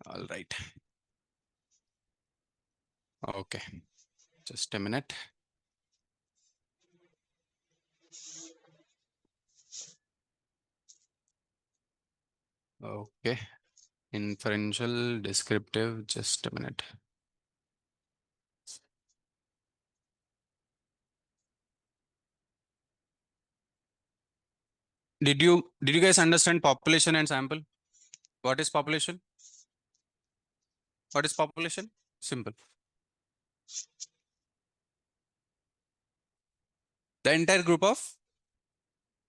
All right. Okay. Just a minute. Okay. Inferential, descriptive, just a minute. Did you guys understand population and sample? What is population? What is population? Simple. The entire group of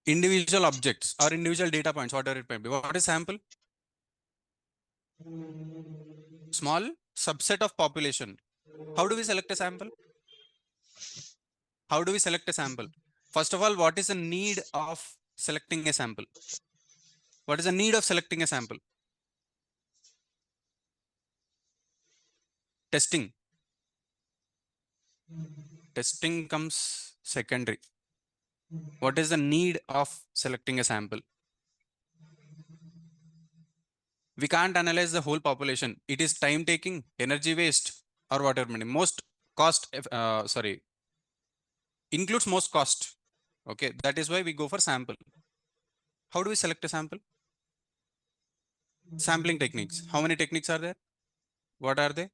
individual objects or individual data points, whatever it may be. What is sample? Small subset of population. How do we select a sample? How do we select a sample? First of all, what is the need of selecting a sample? What is the need of selecting a sample? Testing. Testing comes secondary. What is the need of selecting a sample? We can't analyze the whole population. It is time taking, energy waste, or whatever. Most cost, includes most cost. Okay, that is why we go for sample. How do we select a sample? Sampling techniques. How many techniques are there? What are they?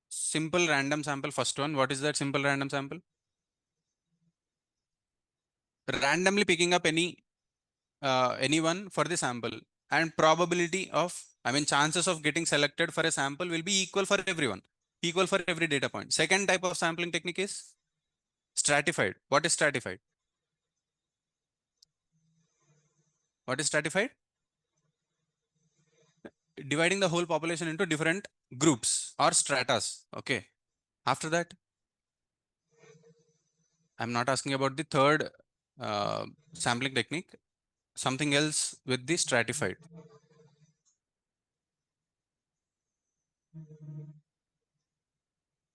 Simple random sample, first one. What is that simple random sample? Randomly picking up anyone for the sample, and probability of, chances of getting selected for a sample will be equal for everyone, equal for every data point. Second type of sampling technique is stratified. What is stratified? What is stratified? Dividing the whole population into different groups or stratas. Okay. After that, I'm not asking about the third sampling technique, something else with the stratified.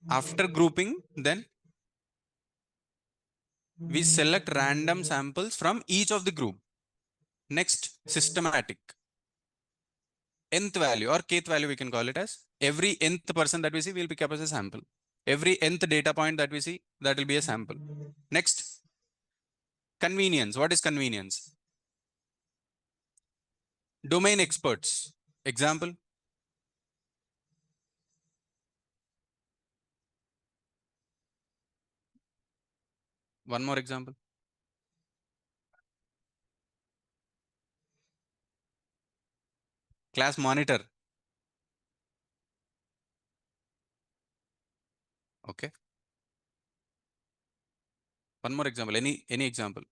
After grouping, then we select random samples from each of the group. Next, systematic. Nth value or kth value, we can call it as. Every nth person that we see, we'll pick up as a sample. Every nth data point that we see, that will be a sample. Next, convenience. What is convenience? Domain experts. Example. One more example. Class monitor. Okay. One more example. Any example.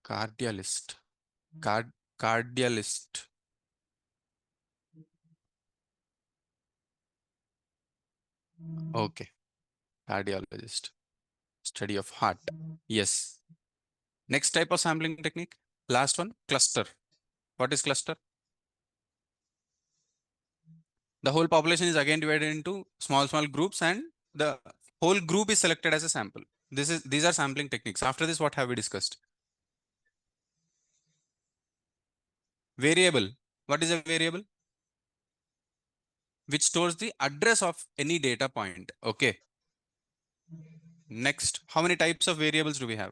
Cardiologist. Cardiologist. Okay. Cardiologist. Study of heart. Yes. Next type of sampling technique. Last one, cluster. What is cluster? The whole population is again divided into small groups, and the whole group is selected as a sample. These are sampling techniques. After this, what have we discussed? Variable. What is a variable? Which stores the address of any data point. Okay. Next, how many types of variables do we have?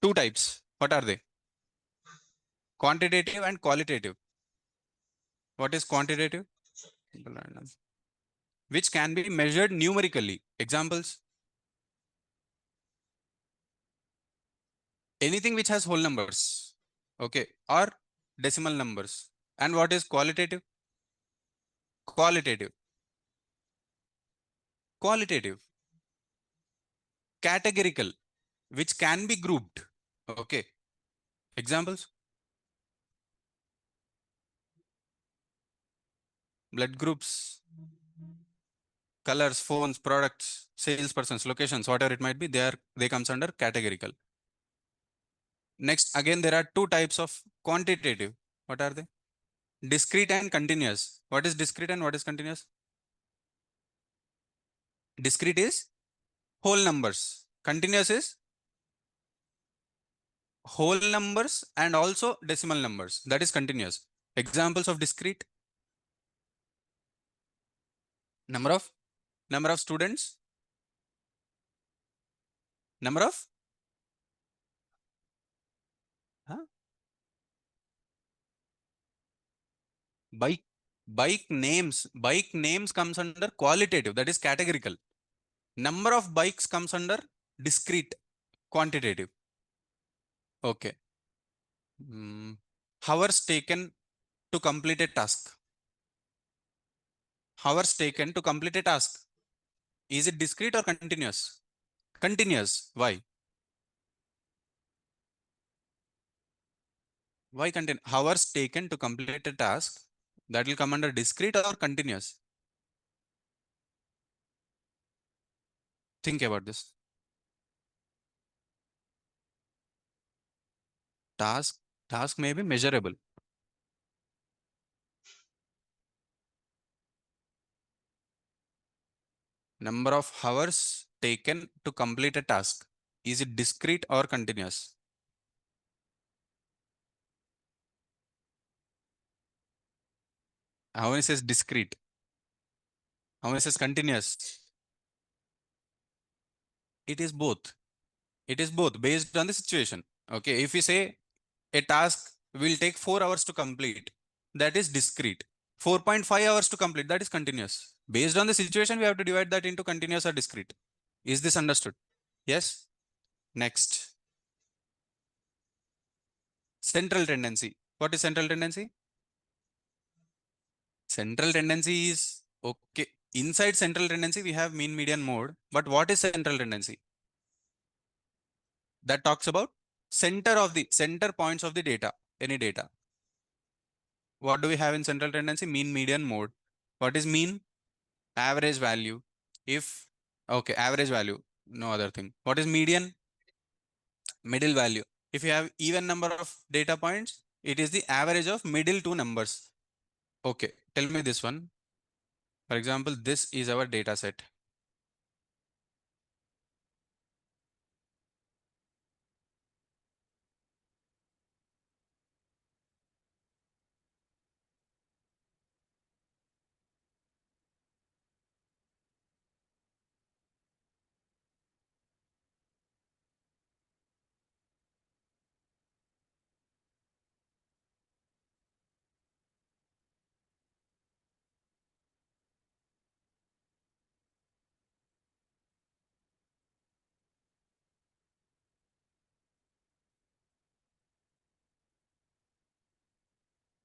Two types. What are they? Quantitative and qualitative. What is quantitative? Which can be measured numerically. Examples? Anything which has whole numbers. Okay. Or decimal numbers. And what is qualitative? Qualitative. Qualitative. Categorical, which can be grouped. Okay. Examples? Blood groups, colors, phones, products, salespersons, locations, whatever it might be, they comes under categorical. Next, again, there are two types of quantitative. What are they? Discrete and continuous. What is discrete and what is continuous? Discrete is whole numbers. Continuous is whole numbers and also decimal numbers. That is continuous. Examples of discrete: number of students, number of huh? bike bike names comes under qualitative, that is categorical. Number of bikes comes under discrete, quantitative. Okay. Hours taken to complete a task. Hours taken to complete a task, is it discrete or continuous? Continuous. Why continue? Hours taken to complete a task, that will come under discrete or continuous? Think about this. Task may be measurable. Number of hours taken to complete a task, is it discrete or continuous? How many says discrete? How many says continuous? It is both. It is both based on the situation. Okay, if we say a task will take 4 hours to complete, that is discrete. 4.5 hours to complete, that is continuous. Based on the situation, we have to divide that into continuous or discrete. Is this understood? Yes. Next, central tendency. What is central tendency? Central tendency is okay. Inside central tendency, we have mean, median, mode. But what is central tendency? That talks about center points of the data, any data. What do we have in central tendency? Mean, median, mode. What is mean? Average value. If, okay, average value, no other thing. What is median? Middle value. If you have even number of data points, it is the average of middle two numbers. Okay, tell me this one. For example, this is our data set.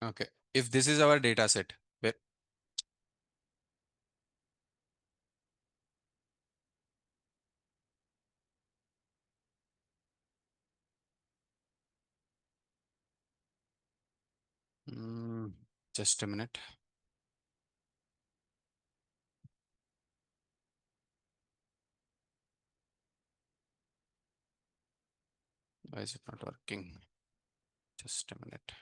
Okay, if this is our data set, mm, just a minute. Why is it not working? Just a minute.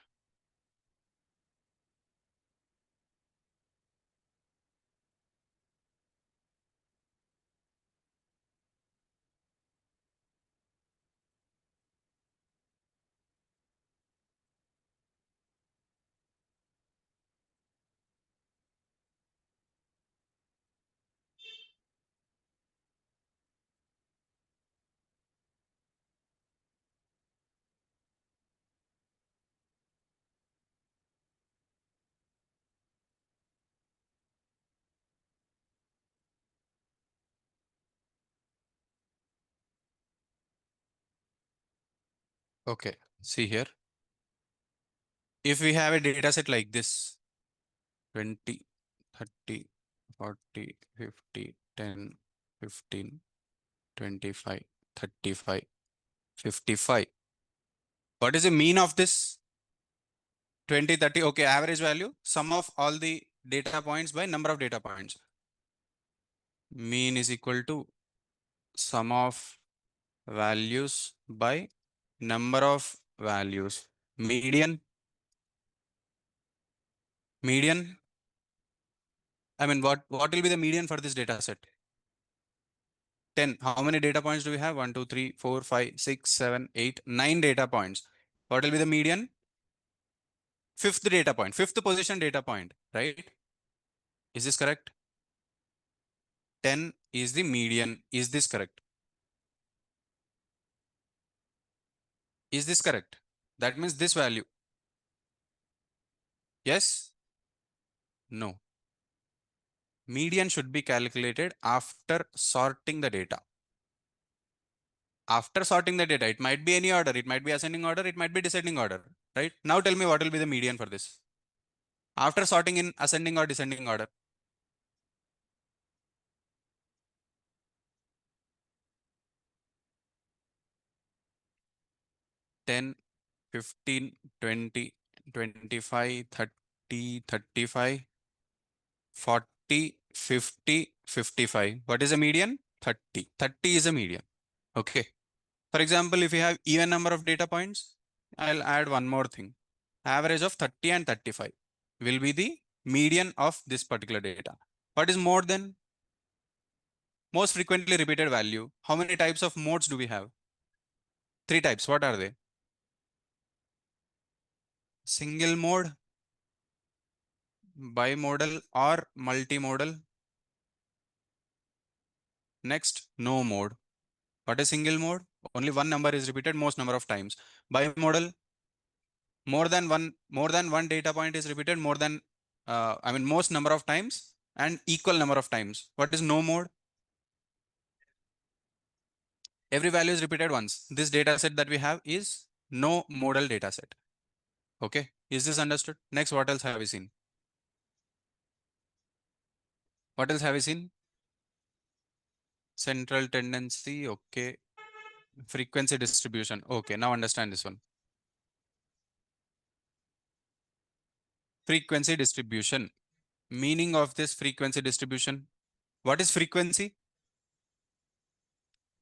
Okay, see here. If we have a data set like this, 20, 30, 40, 50, 10, 15, 25, 35, 55. What is the mean of this? 20, 30. Okay, average value, sum of all the data points by number of data points. Mean is equal to sum of values by number of values. Median. I mean, what will be the median for this data set? 10. How many data points do we have? 1, 2, 3, 4, 5, 6, 7, 8, 9 data points. What will be the median? Fifth data point, fifth position data point, right? Is this correct? 10 is the median. Is this correct? Is this correct? That means this value. Yes? No. Median should be calculated after sorting the data. After sorting the data, it might be any order. It might be ascending order. It might be descending order, right? Now tell me what will be the median for this. After sorting in ascending or descending order. 10, 15, 20, 25, 30, 35, 40, 50, 55. What is a median? 30. 30 is a median. Okay. For example, if you have even number of data points, I'll add one more thing. Average of 30 and 35 will be the median of this particular data. What is more than? Most frequently repeated value. How many types of modes do we have? Three types. What are they? Single mode, bimodal or multimodal. Next, no mode. What is single mode? Only one number is repeated most number of times. Bimodal, more than one data point is repeated more than most number of times and equal number of times. What is no mode? Every value is repeated once. This data set that we have is no modal data set. Okay, is this understood? Next, what else have we seen? What else have we seen? Central tendency. Okay, frequency distribution. Okay, now understand this one. Frequency distribution. Meaning of this frequency distribution. What is frequency?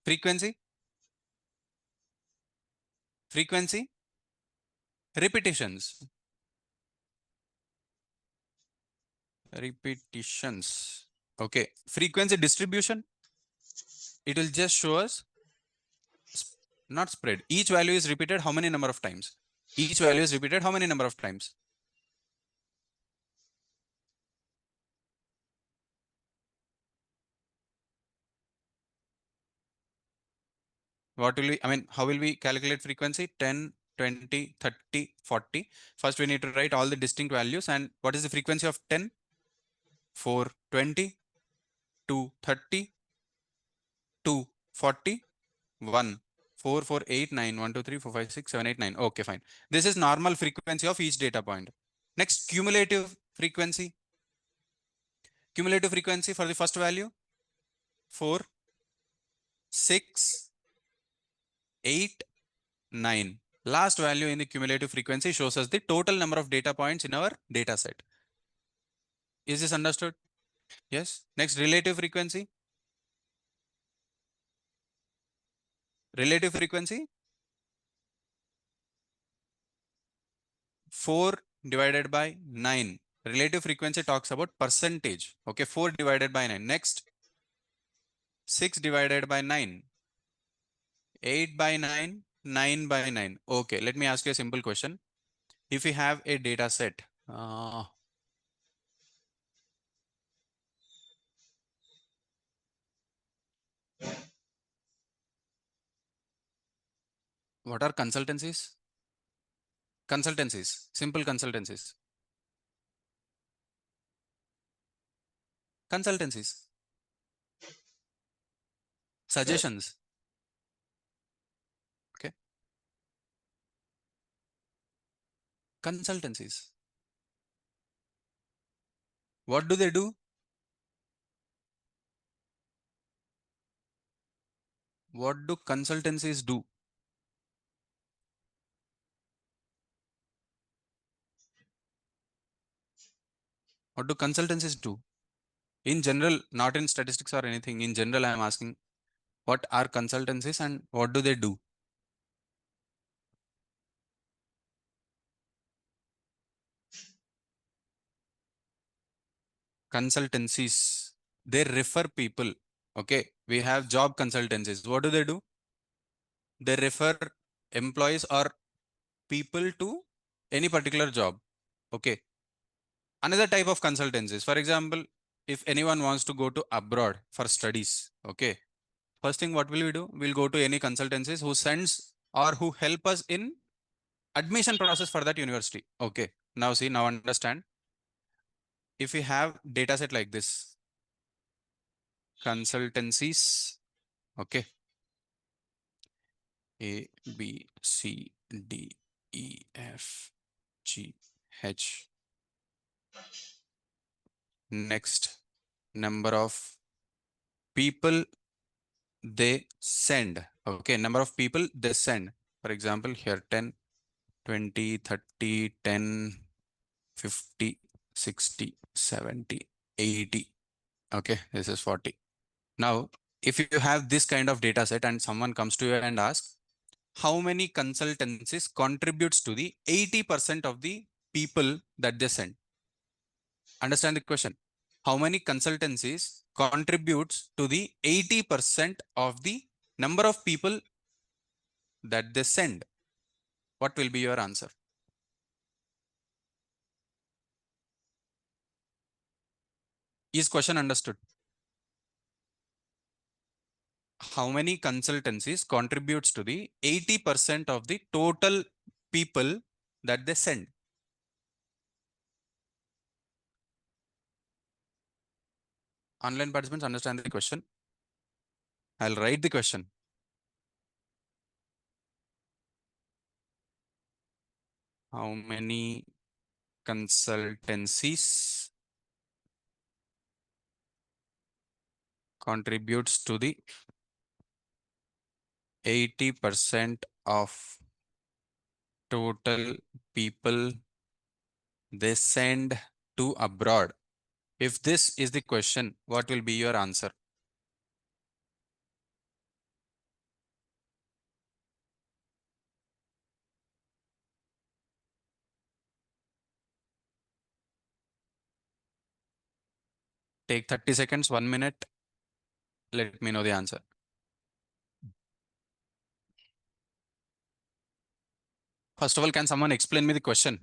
Frequency? Frequency? Repetitions. Repetitions. Okay. Frequency distribution. It will just show us, not spread. Each value is repeated how many number of times? Each value is repeated how many number of times? What will we, how will we calculate frequency? 10, 20, 30, 40. First, we need to write all the distinct values. And what is the frequency of 10? 4, 20, 2, 30, 2, 40, 1, 4, 4, 8, 9, 1, 2, 3, 4, 5, 6, 7, 8, 9. Okay, fine. This is normal frequency of each data point. Next, cumulative frequency. Cumulative frequency for the first value, 4, 6, 8, 9. Last value in the cumulative frequency shows us the total number of data points in our data set. Is this understood? Yes. Next, relative frequency. Relative frequency, 4 divided by 9. Relative frequency talks about percentage. Okay, 4 divided by 9. Next, 6 divided by 9. 8 by 9, 9 by 9. Okay, let me ask you a simple question. If we have a data set, what are consultancies? Consultancies, simple consultancies. Consultancies, suggestions. Okay, consultancies. What do they do? What do consultancies do? What do consultancies do? In general, not in statistics or anything. In general, I am asking what are consultancies and what do they do? Consultancies, they refer people. Okay, we have job consultancies. What do? They refer employees or people to any particular job. Okay. Another type of consultancies, for example, if anyone wants to go to abroad for studies, okay, first thing what will we do? We'll go to any consultancies who sends or who help us in admission process for that university. Okay. Now see, now understand. If we have data set like this, consultancies, okay, A, B, C, D, E, F, G, H. Next, number of people they send. Okay, number of people they send. For example, here 10, 20, 30, 10, 50, 60, 70, 80. Okay, this is 40. Now, if you have this kind of data set and someone comes to you and asks, how many consultancies contributes to the 80% of the people that they send? Understand the question. How many consultancies contributes to the 80% of the number of people that they send? What will be your answer? Is question understood? How many consultancies contributes to the 80% of the total people that they send? Online participants understand the question. I'll write the question. How many consultancies contributes to the 80% of total people they send to abroad? If this is the question, what will be your answer? Take 30 seconds, 1 minute. Let me know the answer. First of all, can someone explain me the question?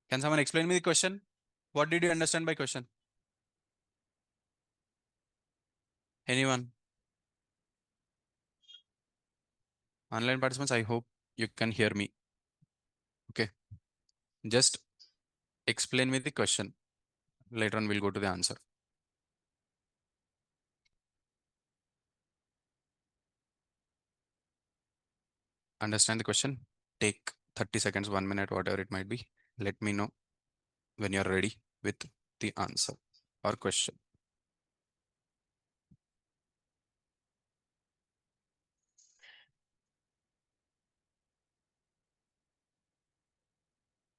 Can someone explain me the question? What did you understand by question? Anyone? Online participants, I hope you can hear me. Okay. Just explain me the question. Later on, we'll go to the answer. Understand the question? Take 30 seconds, 1 minute, whatever it might be. Let me know when you're ready with the answer or question.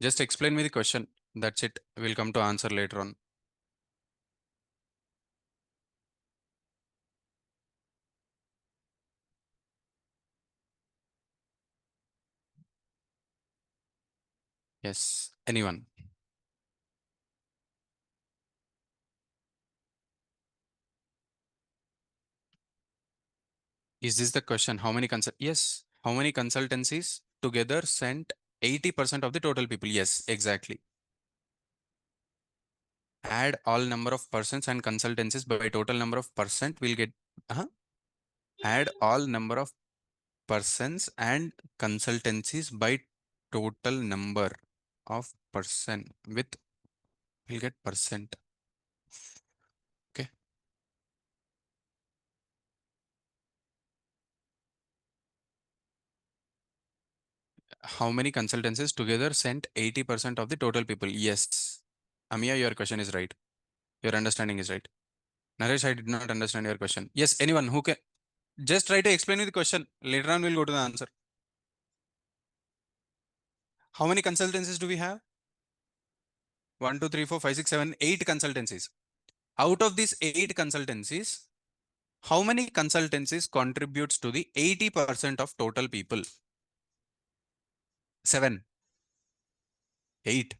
Just explain me the question. That's it. We'll come to answer later on. Yes. Anyone? Is this the question? How many Yes. How many consultancies together sent 80% of the total people? Yes, exactly. Add all number of persons and consultancies by total number of percent. We'll get add all number of persons and consultancies by total number of person with we'll get percent. Okay. How many consultancies together sent 80% of the total people? Yes. Amia, your question is right. Your understanding is right. Naresh, I did not understand your question. Yes, anyone who can just try to explain me the question. Later on, we'll go to the answer. How many consultancies do we have? 1, 2, 3, 4, 5, 6, 7, 8 consultancies. Out of these 8 consultancies, how many consultancies contributes to the 80% of total people? 7. 8.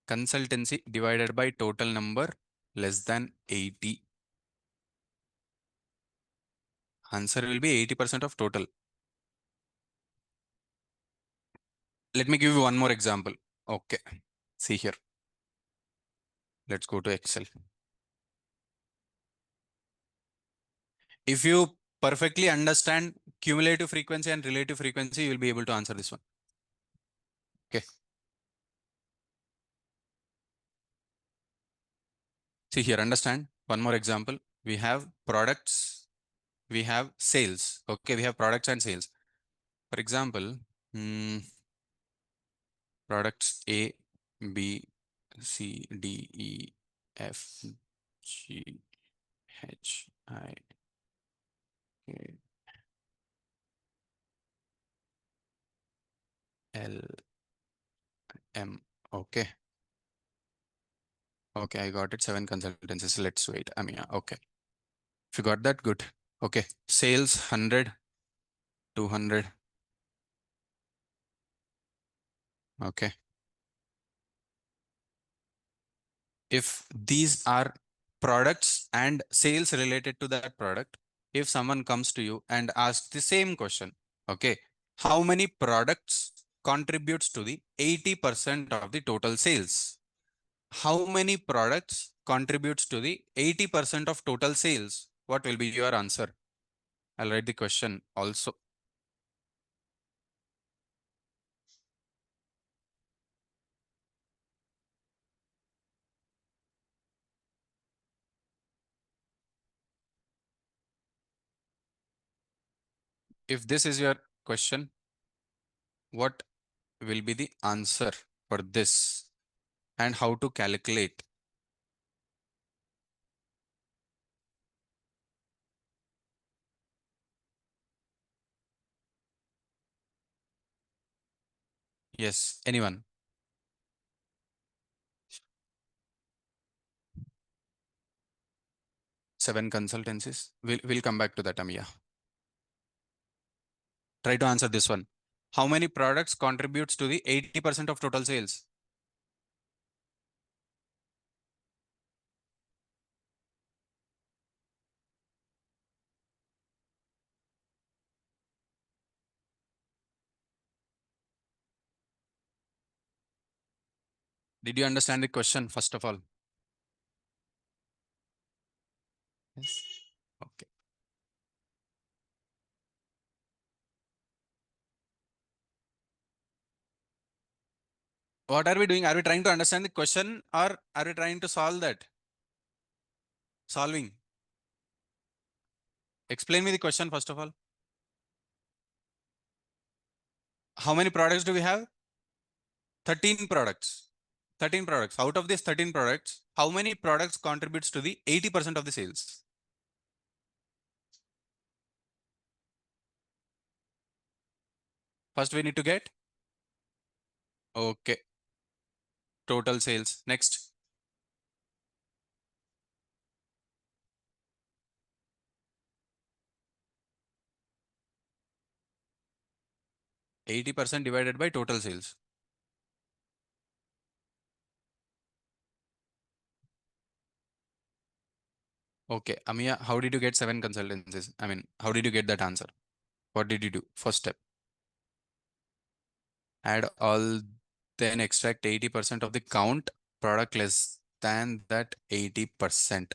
Consultancy divided by total number less than 80. Answer will be 80% of total. Let me give you one more example. Okay. See here. Let's go to Excel. If you perfectly understand cumulative frequency and relative frequency, you will be able to answer this one. Okay. See here, understand one more example. We have products, we have sales. Okay, we have products and sales. For example, products A, B, C, D, E, F, G, H, I, K, L, M. Okay. Okay, I got it. 7 consultancies. Let's wait. I mean, okay. If you got that, good. Okay. Sales 100, 200. Okay. If these are products and sales related to that product, if someone comes to you and asks the same question, okay, how many products contributes to the 80% of the total sales? How many products contributes to the 80% of total sales? What will be your answer? I'll write the question also. If this is your question, what will be the answer for this and how to calculate? Yes, anyone? 7 consultancies. We'll come back to that, Amiya. Try to answer this one. How many products contributes to the 80% of total sales? Did you understand the question first of all? Yes. Okay. What are we doing? Are we trying to understand the question or are we trying to solve that? Solving. Explain me the question first of all. How many products do we have? 13 products. 13 products. Out of these 13 products, how many products contributes to the 80% of the sales? First we need to get okay, total sales. Next, 80% divided by total sales. Okay, Amiya, how did you get 7 consultancies? I mean, how did you get that answer? What did you do? First step. Add all, then extract 80% of the count product less than that 80%.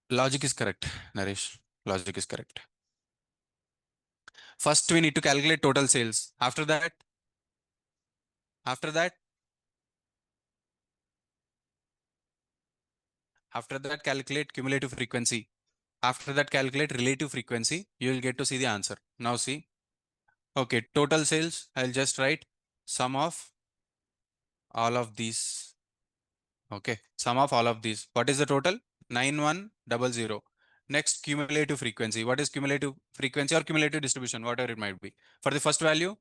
Logic is correct, Naresh. Logic is correct. First, we need to calculate total sales. After that, calculate cumulative frequency. After that, calculate relative frequency. You will get to see the answer. Now see. Okay, total sales. I'll just write sum of all of these. Okay, sum of all of these. What is the total? 9100. Next, cumulative frequency. What is cumulative frequency or cumulative distribution? Whatever it might be. For the first value,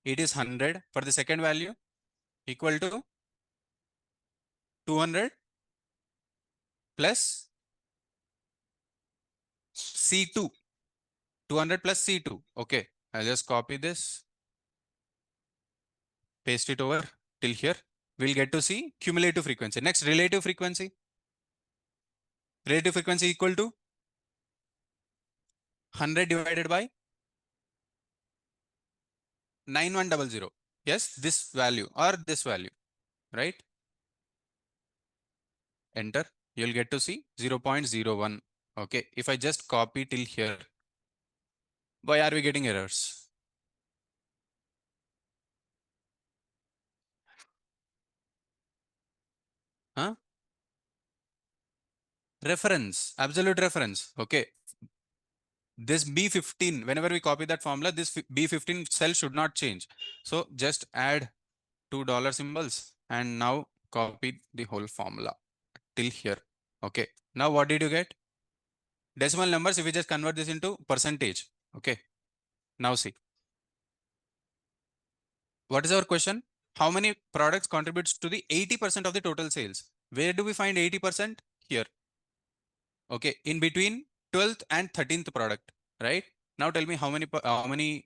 it is 100. For the second value, equal to 200 plus C2. 200 plus C2. Okay, I'll just copy this, paste it over till here. We'll get to see cumulative frequency. Next, relative frequency. Relative frequency equal to 100 divided by 9100. Yes, this value or this value, right? Enter. You'll get to see 0.01. Okay, if I just copy till here, why are we getting errors? Huh? Reference, absolute reference. Okay, this B15, whenever we copy that formula, this B15 cell should not change. So just add $2 symbols and now copy the whole formula till here. Okay, now what did you get? Decimal numbers, if we just convert this into percentage. Okay, now see. What is our question? How many products contributes to the 80% of the total sales? Where do we find 80%? Here. Okay, in between 12th and 13th product, right? Now tell me how many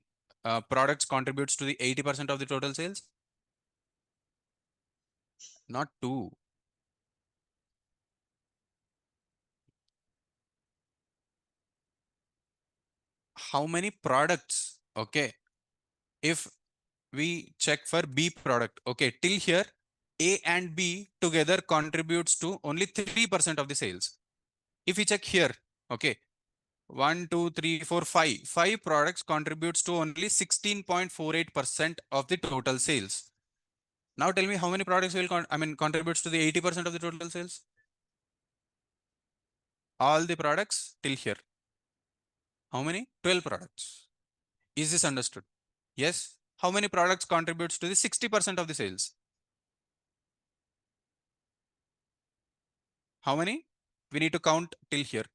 products contributes to the 80% of the total sales? Not two. How many products? Okay, if we check for B product, okay, till here A and B together contributes to only 3% of the sales. If we check here, okay, 1, 2, 3, 4, 5. 5 products contributes to only 16.48% of the total sales. Now tell me how many products will contributes to the 80% of the total sales? All the products till here. How many? 12 products. Is this understood? Yes. How many products contributes to the 60% of the sales? How many? We need to count till here.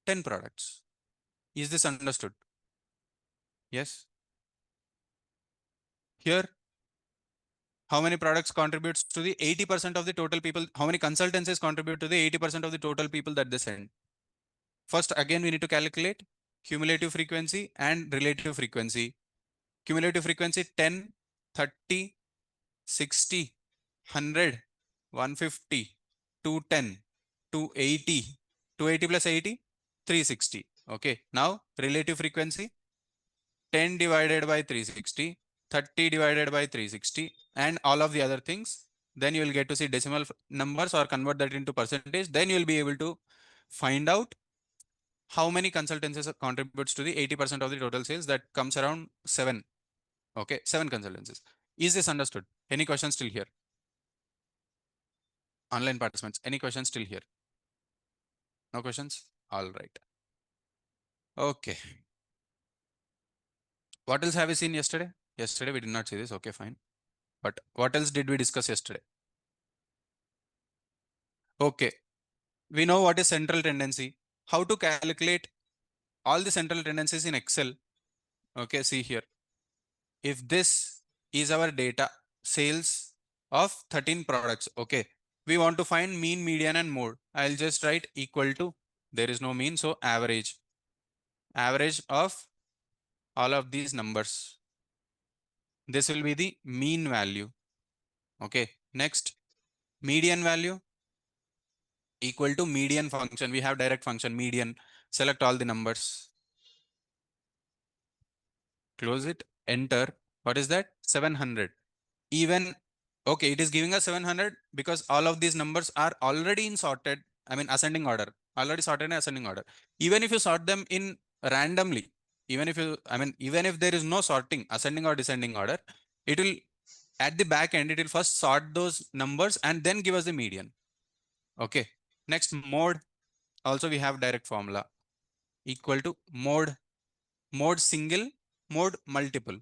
10 products. Is this understood? Yes. Here, how many products contributes to the 80% of the total people? How many consultancies contribute to the 80% of the total people that they send? First, again, we need to calculate cumulative frequency and relative frequency. Cumulative frequency 10, 30, 60, 100, 150, 210, 280, 280 plus 80, 360. Okay, now relative frequency 10 divided by 360, 30 divided by 360, and all of the other things. Then you will get to see decimal numbers or convert that into percentage. Then you will be able to find out how many consultancies contributes to the 80% of the total sales. That comes around 7. Okay, 7 consultancies. Is this understood? Any questions still here? Online participants, any questions still here? No questions? All right. Okay. What else have we seen yesterday? Yesterday we did not see this. Okay, fine. But what else did we discuss yesterday? Okay. We know what is central tendency. How to calculate all the central tendencies in Excel. Okay, see here. If this is our data, sales of 13 products. Okay, we want to find mean, median, and mode. I'll just write equal to, there is no mean, so average. Average of all of these numbers. This will be the mean value. Okay, next, median value equal to median function. We have direct function median. Select all the numbers. Close it, enter. What is that? 700. Even, okay, it is giving us 700 because all of these numbers are already in sorted, ascending order, already sorted in ascending order. Even if you sort them in randomly, even if there is no sorting, ascending or descending order, it will, at the back end, it will first sort those numbers and then give us the median. Okay. Next, mode. Also, we have direct formula equal to mode single, mode multiple.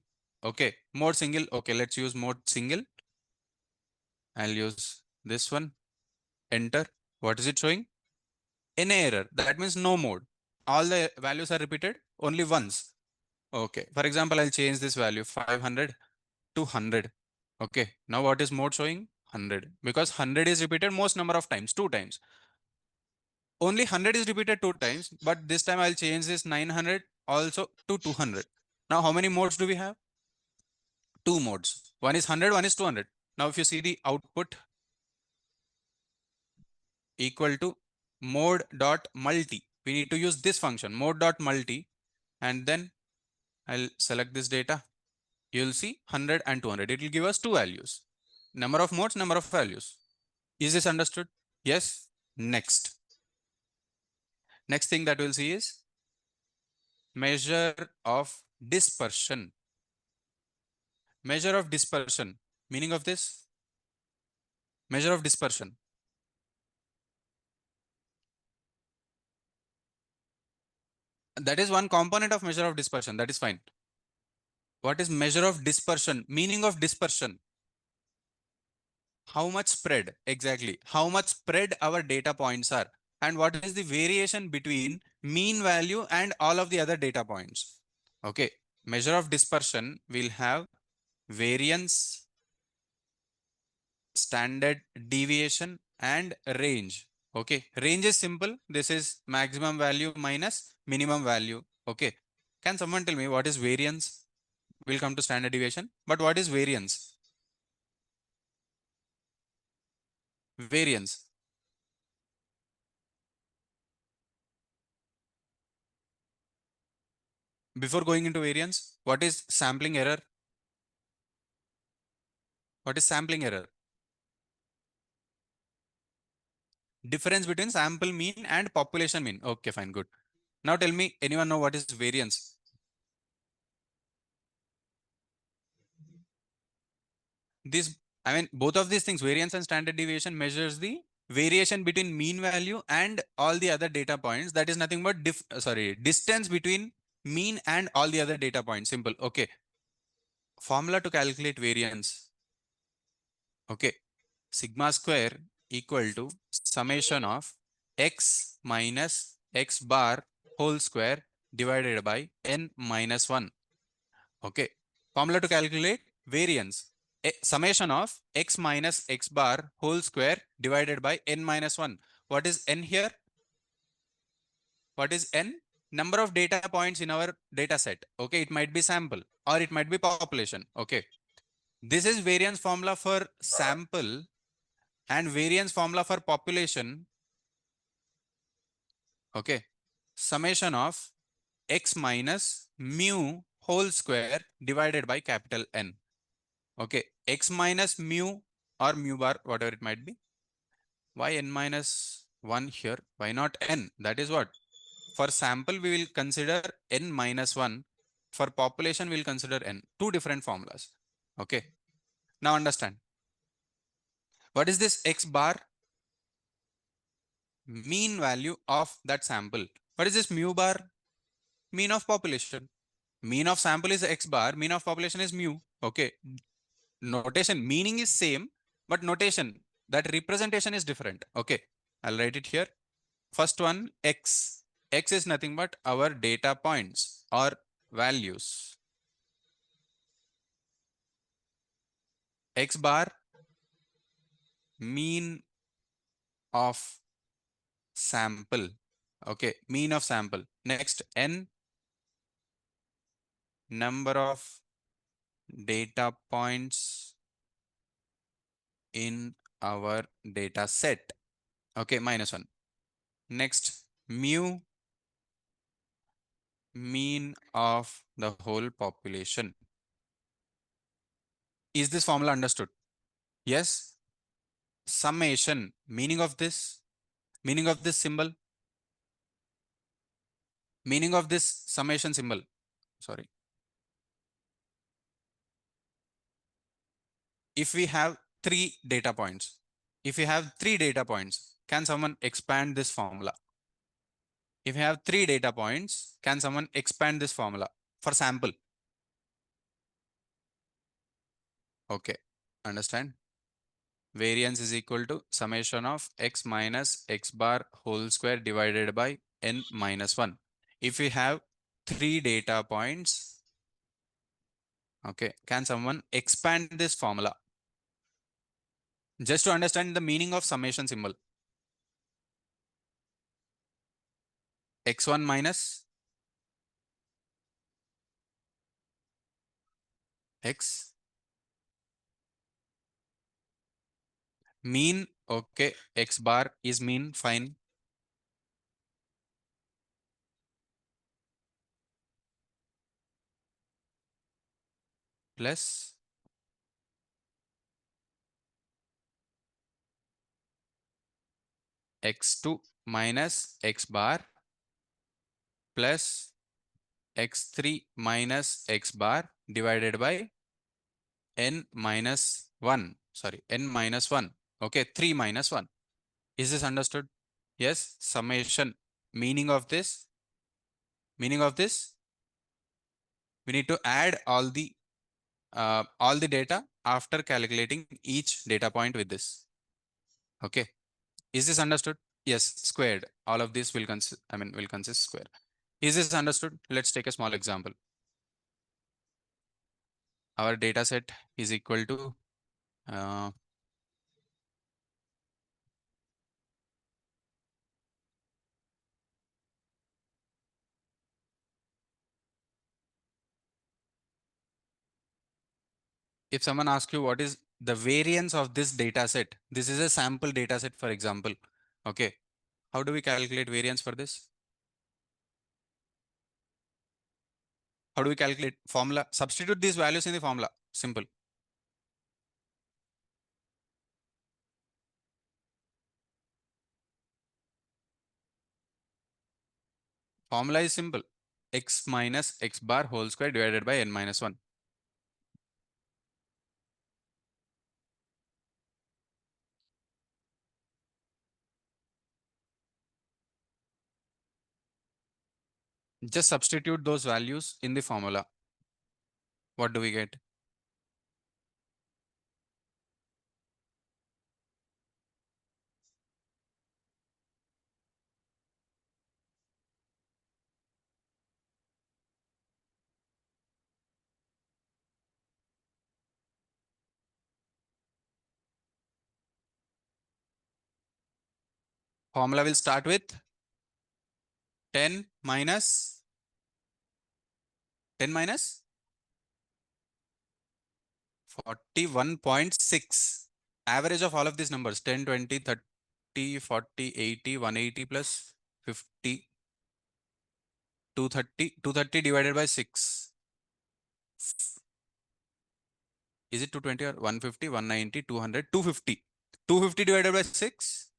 Okay, mode single. Okay, let's use mode single. I'll use this one. Enter. What is it showing? An error. That means no mode. All the values are repeated only once. Okay. For example, I'll change this value 500 to 100. Okay. Now what is mode showing? 100. Because 100 is repeated most number of times, 2 times. Only 100 is repeated 2 times, but this time I'll change this 900 also to 200. Now, how many modes do we have? Two modes. One is 100, one is 200. Now, if you see the output equal to mode dot multi, we need to use this function mode dot multi, and then I'll select this data. You'll see 100 and 200. It will give us two values. Number of modes, number of values. Is this understood? Yes. Next. Next thing that we'll see is measure of dispersion. Measure of dispersion. Meaning of this? Measure of dispersion. That is one component of measure of dispersion. That is fine. What is measure of dispersion? Meaning of dispersion. How much spread? Exactly. How much spread our data points are. And what is the variation between mean value and all of the other data points? Okay. Measure of dispersion will have variance, standard deviation, and range. Okay. Range is simple. This is maximum value minus minimum value. Okay. Can someone tell me what is variance? We'll come to standard deviation. But what is variance? Variance. Before going into variance, what is sampling error? What is sampling error? Difference between sample mean and population mean. Okay, fine, good. Now tell me, anyone know what is variance? I mean, both of these things, variance and standard deviation, measures the variation between mean value and all the other data points. That is nothing but distance between mean and all the other data points. Simple. Okay. Formula to calculate variance. Okay. Sigma square equal to summation of x minus x bar whole square divided by n minus 1. Okay. Formula to calculate variance. Summation of x minus x bar whole square divided by n minus 1. What is n here? What is n? Number of data points in our data set. Okay. It might be sample or it might be population. Okay. This is variance formula for sample and variance formula for population. Okay. Summation of x minus mu whole square divided by capital N. Okay. X minus mu or mu bar, whatever it might be. Why n minus 1 here? Why not n? That is what? For sample, we will consider n minus 1. For population, we will consider n. Two different formulas. Okay. Now understand. What is this x bar? Mean value of that sample. What is this mu bar? Mean of population. Mean of sample is x bar, mean of population is mu. Okay. Notation, meaning is same, but notation, that representation is different. Okay. I'll write it here. First one, x. X is nothing but our data points or values. X bar, mean of sample. Okay. Mean of sample. Next, n, number of data points in our data set. Okay, minus 1. Next, mu, mean of the whole population. Is this formula understood? Yes. Summation, meaning of this symbol, meaning of this summation symbol. Sorry. If we have three data points, can someone expand this formula? If you have three data points, can someone expand this formula for sample? Okay, understand? Variance is equal to summation of x minus x bar whole square divided by n minus 1. If we have three data points, okay, can someone expand this formula? Just to understand the meaning of summation symbol. x1 minus X. Mean, okay, X bar is mean, fine. Plus X2 minus X bar plus X3 minus X bar divided by N minus 1. Sorry, N minus 1. Okay, 3 minus 1. Is this understood? Yes, summation. Meaning of this, we need to add all the data after calculating each data point with this. Okay, is this understood? Yes, squared. All of this will consist square. Is this understood? Let's take a small example. Our data set is equal to uh, if someone asks you what is the variance of this data set, this is a sample data set, for example. Okay, how do we calculate variance for this? How do we calculate formula? Substitute these values in the formula. Simple. Formula is simple. X minus X bar whole square divided by N minus 1. Just substitute those values in the formula. What do we get? Formula will start with 10 minus 41.6. Average of all of these numbers 10, 20, 30, 40, 80, 180 plus 50, 230 divided by 6. Is it 220 or 150, 190, 200, 250? 250 divided by 6?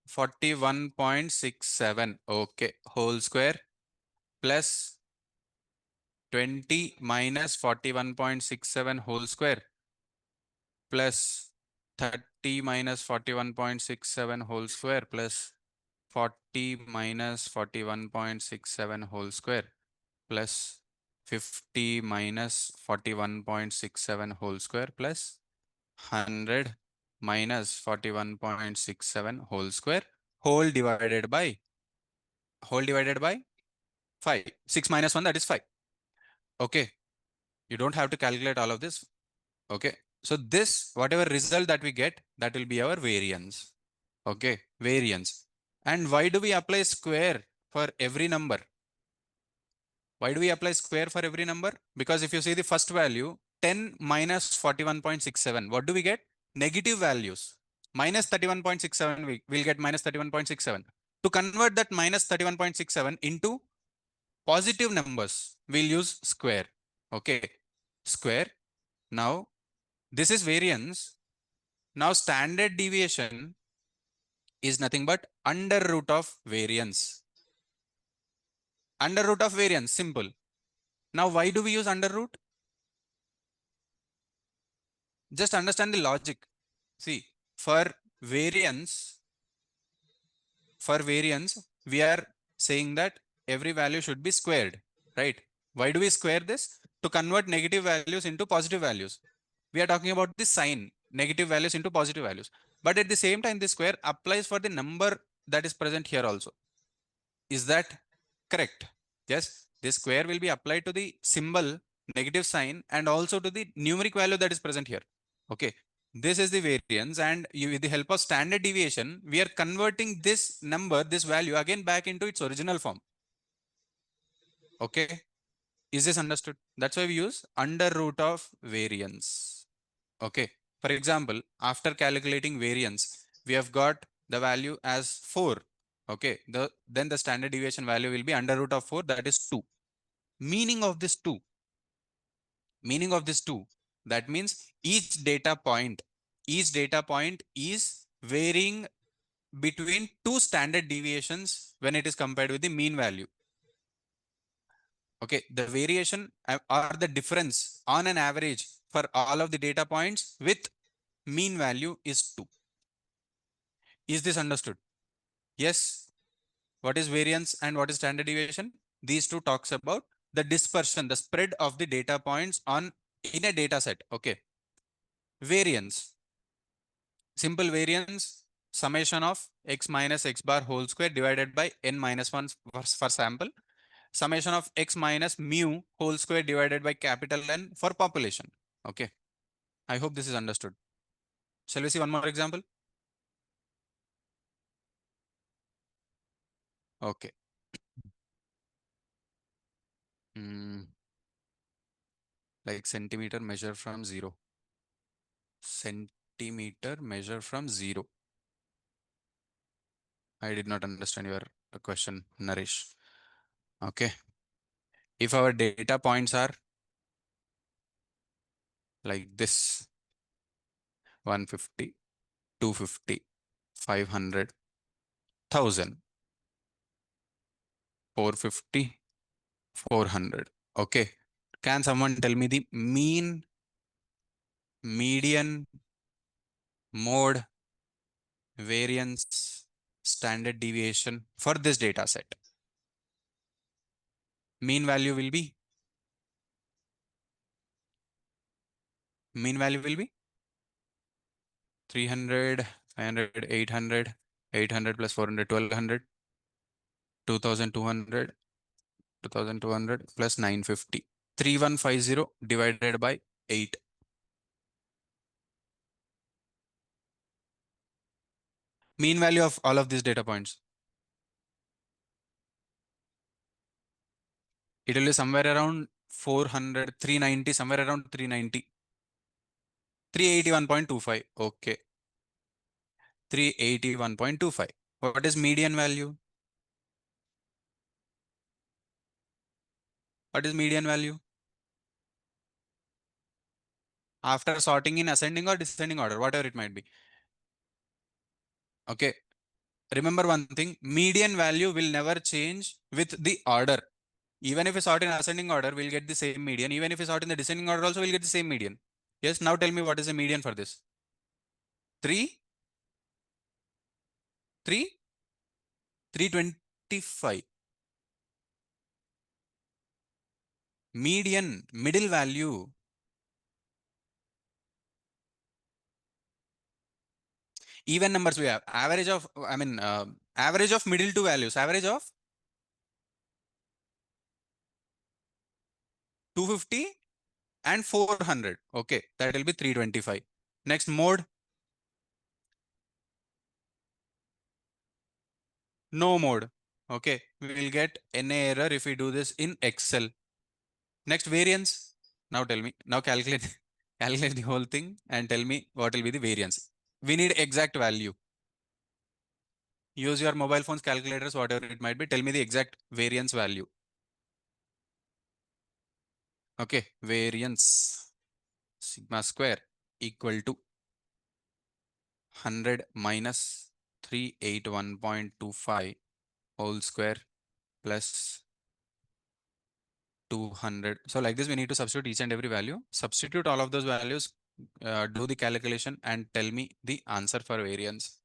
41.67. Okay, whole square plus 20 minus 41.67 whole square plus 30 minus 41.67 whole square plus 40 minus 41.67 whole square plus 50 minus 41.67 whole square plus 100 minus 41.67 whole square whole divided by 5. 6 minus 1, that is 5. Okay, you don't have to calculate all of this. Okay, so this whatever result that we get, that will be our variance. Okay, variance. And why do we apply square for every number? Why do we apply square for every number? Because if you see the first value, 10 minus 41.67, what do we get? Negative values. Minus 31.67, we will get minus 31.67. To convert that minus 31.67 into positive numbers, we'll use square. Okay, square. Now, this is variance. Now, standard deviation is nothing but under root of variance. Under root of variance, simple. Now, why do we use under root? Just understand the logic. See, for variance, we are saying that every value should be squared, right? Why do we square this? To convert negative values into positive values. We are talking about the sign, negative values into positive values. But at the same time, the square applies for the number that is present here also. Is that correct? Yes, this square will be applied to the symbol, negative sign, and also to the numeric value that is present here. Okay, this is the variance, and with the help of standard deviation, we are converting this number, this value again back into its original form. Okay, Is this understood? That's why we use under root of variance. Okay. For example, after calculating variance, we have got the value as 4. Okay. Then the standard deviation value will be under root of 4, that is 2. Meaning of this 2. Meaning of this 2. That means each data point is varying between two standard deviations when it is compared with the mean value. Okay, the variation or the difference on an average for all of the data points with mean value is 2. Is this understood? Yes. What is variance and what is standard deviation? These two talks about the dispersion, the spread of the data points on in a data set. Okay. Variance. Simple variance, summation of x minus x bar whole square divided by n minus 1 for sample. Summation of x minus mu whole square divided by capital N for population. Okay. I hope this is understood. Shall we see one more example? Okay. Mm, like centimeter measure from 0. Centimeter measure from 0. I did not understand your question, Naresh. Okay. If our data points are like this, 150, 250, 500, 1000, 450, 400. Okay. Can someone tell me the mean, median, mode, variance, standard deviation for this data set? Mean value will be, mean value will be 300, 500, 800, 800 plus 400, 1200, 2200, 2200 plus 950. 3150 divided by 8. Mean value of all of these data points. It will be somewhere around 400, 390, somewhere around 390. 381.25. Okay. 381.25. What is median value? What is median value? After sorting in ascending or descending order, whatever it might be. Okay. Remember one thing, median value will never change with the order. Even if we sort in ascending order, we'll get the same median. Even if we sort in the descending order also, we'll get the same median. Yes, now tell me what is the median for this? 3, 3, 325. Median, middle value. Even numbers we have. Average of, average of middle two values. Average of 250 and 400. Okay, that will be 325. Next mode, no mode. Okay, we will get NA error if we do this in Excel. Next variance. Now tell me, now calculate, calculate the whole thing and tell me what will be the variance. We need exact value. Use your mobile phone's calculators, whatever it might be. Tell me the exact variance value. Okay, variance sigma square equal to 100 minus 381.25 whole square plus 200. So like this, we need to substitute each and every value. Substitute all of those values, do the calculation and tell me the answer for variance.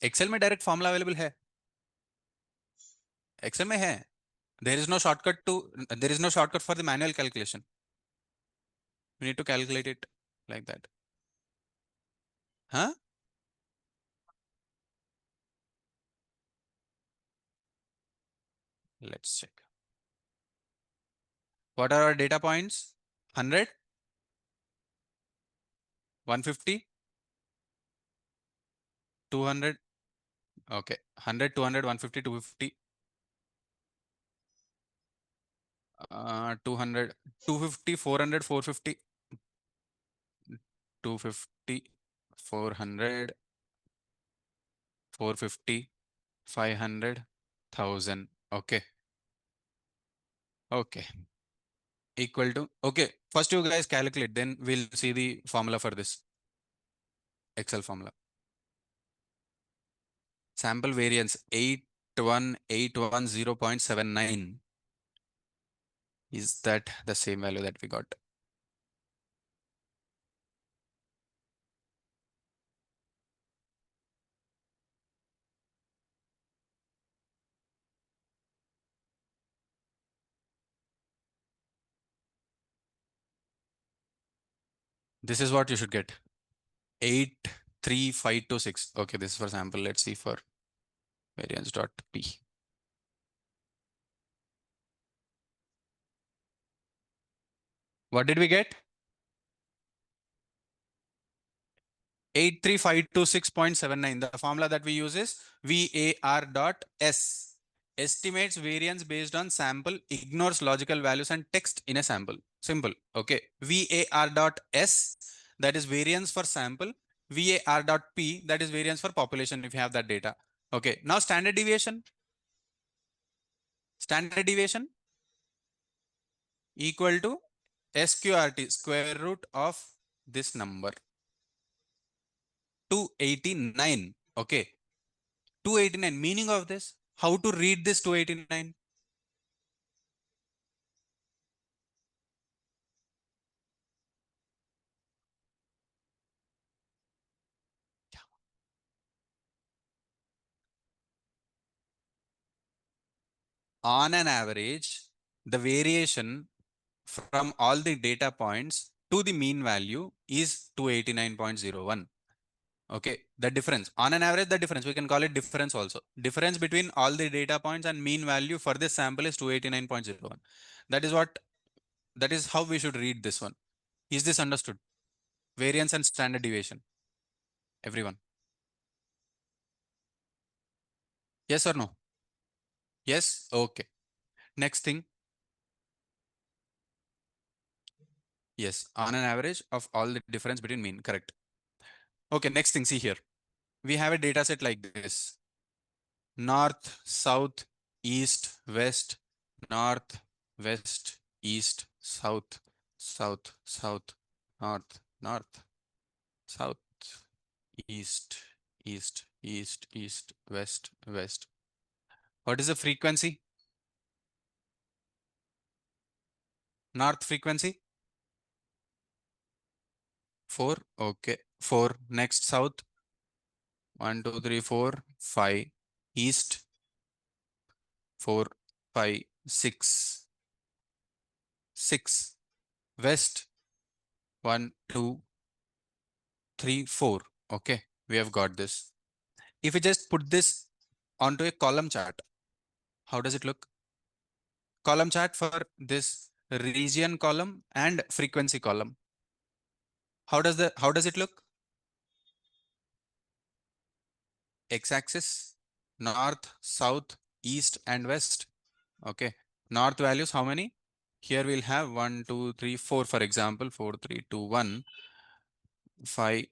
Excel में direct formula available है, Excel में है. There is no shortcut to, there is no shortcut for the manual calculation. We need to calculate it like that. Huh? Let's check. What are our data points? 100, 150, 200. Okay, 100, 200, 150, 250, 200, 250, 400, 450, 250, 400, 450, 500, 1000. Okay. Okay. Equal to, okay. First you guys calculate, then we'll see the formula for this Excel formula. Sample variance 81810.79. Is that the same value that we got? This is what you should get. 83526. Okay, this is for sample. Let's see for variance dot p. What did we get? 83526.79. The formula that we use is VAR dot S. Estimates variance based on sample, ignores logical values and text in a sample. Simple. Okay. VAR dot S, that is variance for sample. VAR dot P, that is variance for population if you have that data. Okay. Now standard deviation. Standard deviation equal to SQRT, square root of this number. 289. Okay. 289. Meaning of this? How to read this 289? On an average, the variation from all the data points to the mean value is 289.01. Okay, the difference on an average, the difference, we can call it difference also. Difference between all the data points and mean value for this sample is 289.01. That is how we should read this one. Is this understood? Variance and standard deviation. Everyone. Yes or no? Yes. Okay. Next thing. Yes. On an average of all the difference between mean. Correct. Okay. Next thing. See here. We have a data set like this. North, south, east, west, north, west, east, south, south, south, north, north, south, east, east, east, east, west, west. What is the frequency? North frequency? 4. Okay. 4. Next, south. 1, 2, 3, 4, 5. East. 4, 5, 6. 6. West. 1, 2, 3, 4. Okay. We have got this. If we just put this onto a column chart, how does it look? Column chart for this region column and frequency column. How does it look? X-axis, north, south, east, and west. Okay. North values, how many? Here we'll have 1, 2, 3, 4, for example, 4, 3, 2, 1, 5,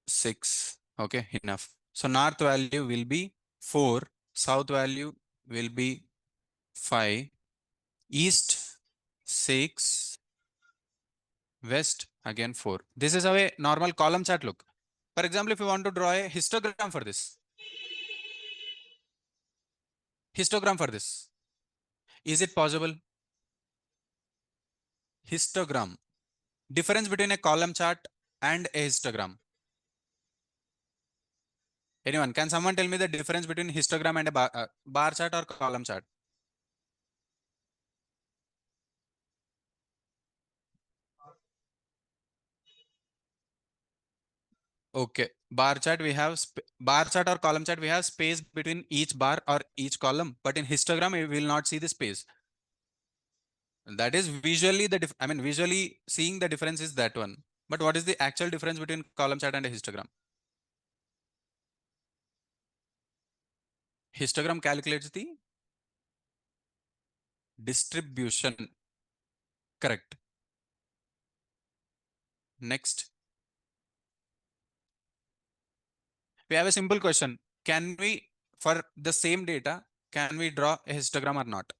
6. Okay, enough. So north value will be 4, south value will be 5, east 6, west again 4. This is how a normal column chart look. For example, if you want to draw a histogram for this, is it possible? Histogram, difference between a column chart and a histogram. Anyone, can someone tell me the difference between histogram and a bar chart or column chart? Okay. Bar chart, we have bar chart or column chart, we have space between each bar or each column. But in histogram, we will not see the space. That is visually I mean, visually seeing the difference is that one. But what is the actual difference between column chart and a histogram? Histogram calculates the distribution. Correct. Next, we have a simple question. Can we, for the same data, can we draw a histogram or not?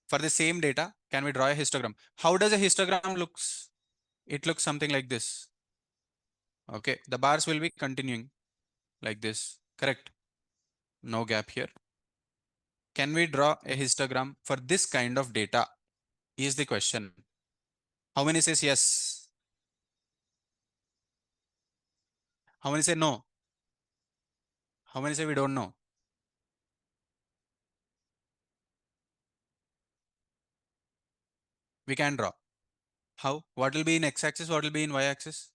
For the same data, can we draw a histogram? How does a histogram looks? It looks something like this. Okay, the bars will be continuing like this. Correct. No gap here. Can we draw a histogram for this kind of data? Is the question. How many says yes? How many say no? How many say we don't know? We can draw. How? What will be in x-axis? What will be in y-axis?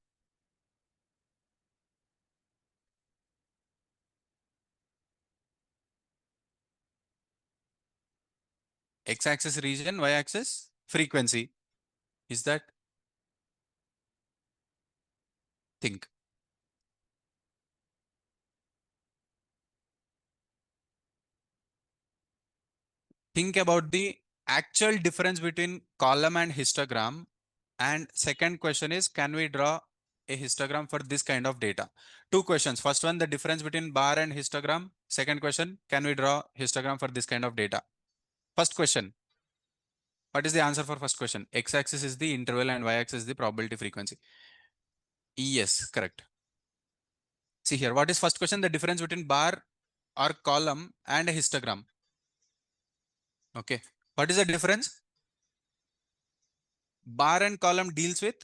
X-axis region, y-axis frequency. Is that? Think. Think about the actual difference between column and histogram. And second question is, can we draw a histogram for this kind of data? Two questions. First one, the difference between bar and histogram. Second question, can we draw histogram for this kind of data? First question, what is the answer for first question? X-axis is the interval and y-axis is the probability frequency. Yes, correct. See here, what is first question? The difference between bar or column and a histogram. Okay. What is the difference? Bar and column deals with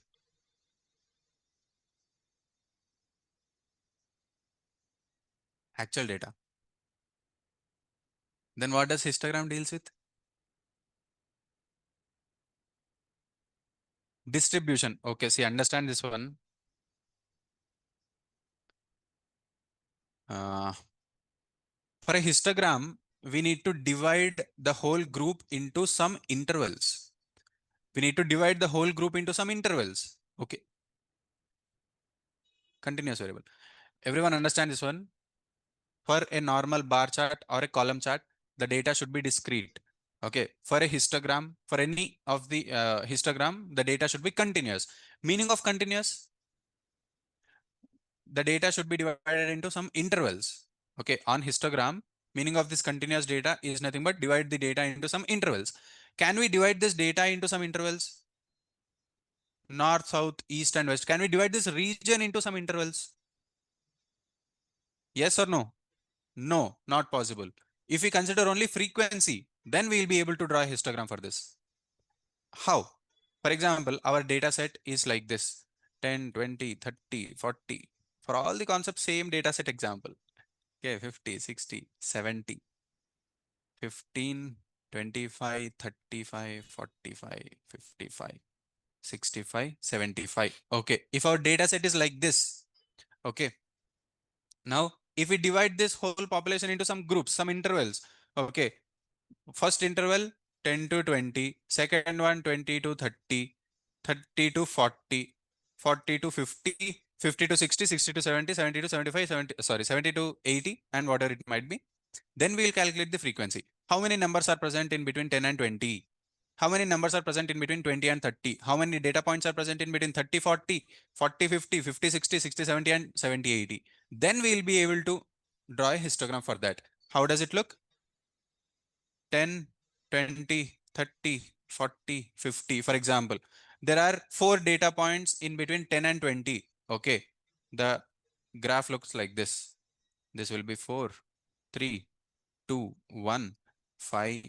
actual data. Then what does histogram deals with? Distribution. Okay, see, understand this one. For a histogram, we need to divide the whole group into some intervals. We need to divide the whole group into some intervals. Okay. Continuous variable. Everyone understand this one? For a normal bar chart or a column chart, the data should be discrete. Okay. For a histogram, for any of the histogram, the data should be continuous. Meaning of continuous? The data should be divided into some intervals. Okay. On histogram, meaning of this continuous data is nothing but divide the data into some intervals. Can we divide this data into some intervals? North, south, east, and west. Can we divide this region into some intervals? Yes or no? No, not possible. If we consider only frequency, then we will be able to draw a histogram for this. How? For example, our data set is like this: 10, 20, 30, 40. For all the concepts, same data set example. Okay, 50, 60, 70, 15, 25, 35, 45, 55, 65, 75. Okay, if our data set is like this, okay. Now, if we divide this whole population into some groups, some intervals, okay. First interval 10 to 20, second one 20 to 30, 30 to 40, 40 to 50, 50 to 60, 60 to 70, 70 to 75, 70, sorry, 70 to 80, and whatever it might be. Then we'll calculate the frequency. How many numbers are present in between 10 and 20? How many numbers are present in between 20 and 30? How many data points are present in between 30, 40, 40, 50, 50, 60, 60, 70, and 70, 80? Then we'll be able to draw a histogram for that. How does it look? 10, 20, 30, 40, 50. For example, there are 4 data points in between 10 and 20. Okay. The graph looks like this. This will be 4, 3, 2, 1, 5,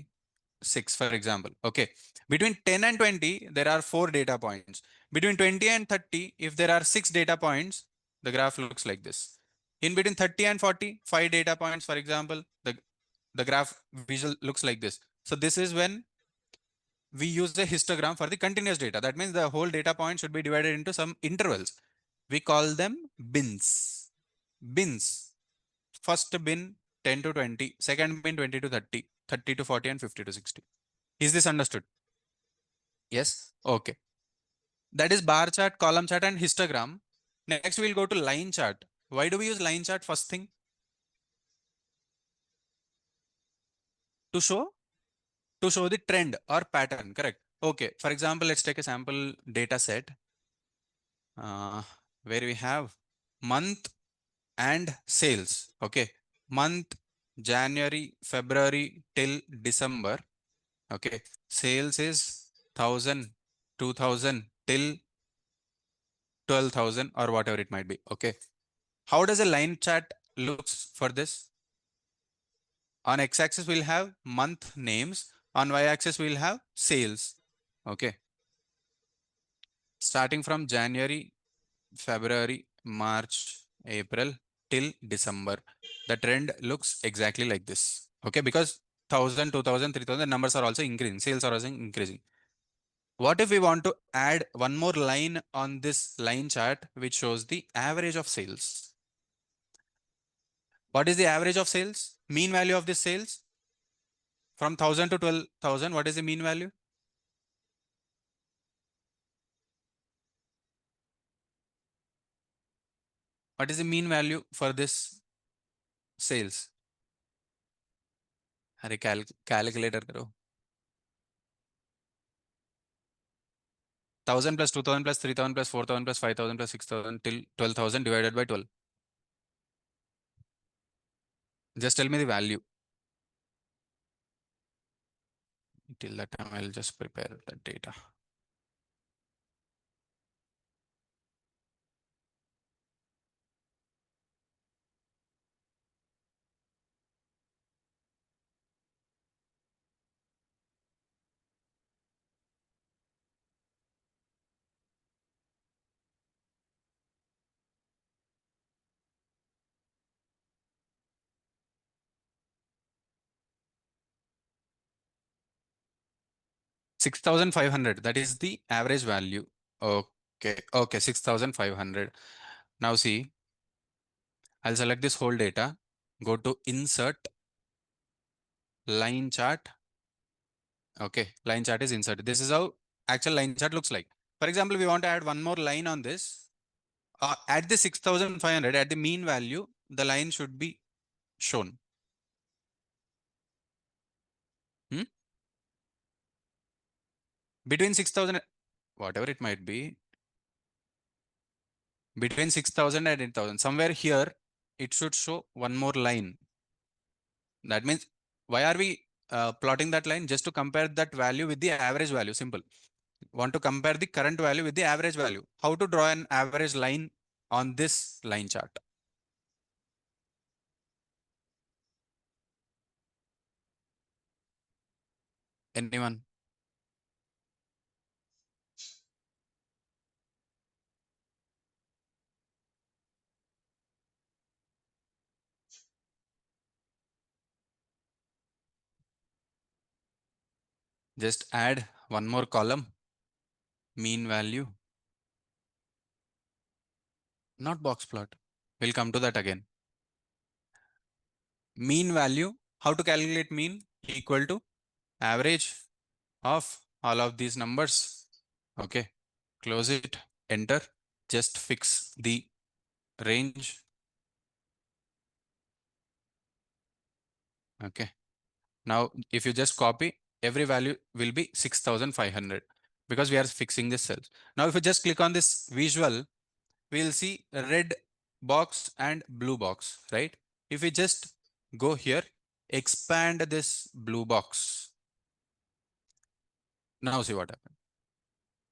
6, for example. Okay. Between 10 and 20, there are 4 data points. Between 20 and 30, if there are 6 data points, the graph looks like this. In between 30 and 40, 5 data points, for example, the graph visual looks like this. So this is when we use a histogram for the continuous data. That means the whole data point should be divided into some intervals. We call them bins. Bins. First bin 10 to 20, second bin 20 to 30, 30 to 40, and 50 to 60. Is this understood? Yes. Okay. That is bar chart, column chart, and histogram. Next, we'll go to line chart. Why do we use line chart first thing? To show the trend or pattern, correct? Okay. For example, let's take a sample data set where we have month and sales. Okay. Month January, February till December. Okay. Sales is 1000, 2000 till 12,000 or whatever it might be. Okay. How does a line chart looks for this? On x-axis, we'll have month names. On y-axis, we'll have sales. Okay. Starting from January, February, March, April till December. The trend looks exactly like this. Okay. Because 1000, 2000, 3000 numbers are also increasing. Sales are also increasing. What if we want to add one more line on this line chart, which shows the average of sales? What is the average of sales? Mean value of this sales? From 1000 to 12,000, what is the mean value? What is the mean value for this sales? अरे calculator करो. 1000 plus 2000 plus 3000 plus 4000 plus 5000 plus 6000 till 12,000 divided by 12. Just tell me the value. Till that time, I'll just prepare the data. $6,500. That is the average value. Okay. Okay. 6,500. Now see, I'll select this whole data. Go to insert line chart. Okay. Line chart is inserted. This is how actual line chart looks like. For example, we want to add one more line on this. At the 6,500, at the mean value, the line should be shown. Hmm? Between 6,000, whatever it might be, between 6,000 and 8,000, somewhere here, it should show one more line. That means, why are we plotting that line? Just to compare that value with the average value. Simple. Want to compare the current value with the average value. How to draw an average line on this line chart? Anyone? Just add one more column. Mean value. Not box plot. We'll come to that again. Mean value. How to calculate mean? Equal to average of all of these numbers. Okay. Close it. Enter. Just fix the range. Okay. Now, if you just copy, every value will be 6,500 because we are fixing this cells. Now, if you just click on this visual, we'll see a red box and blue box, right? If we just go here, expand this blue box. Now see what happened.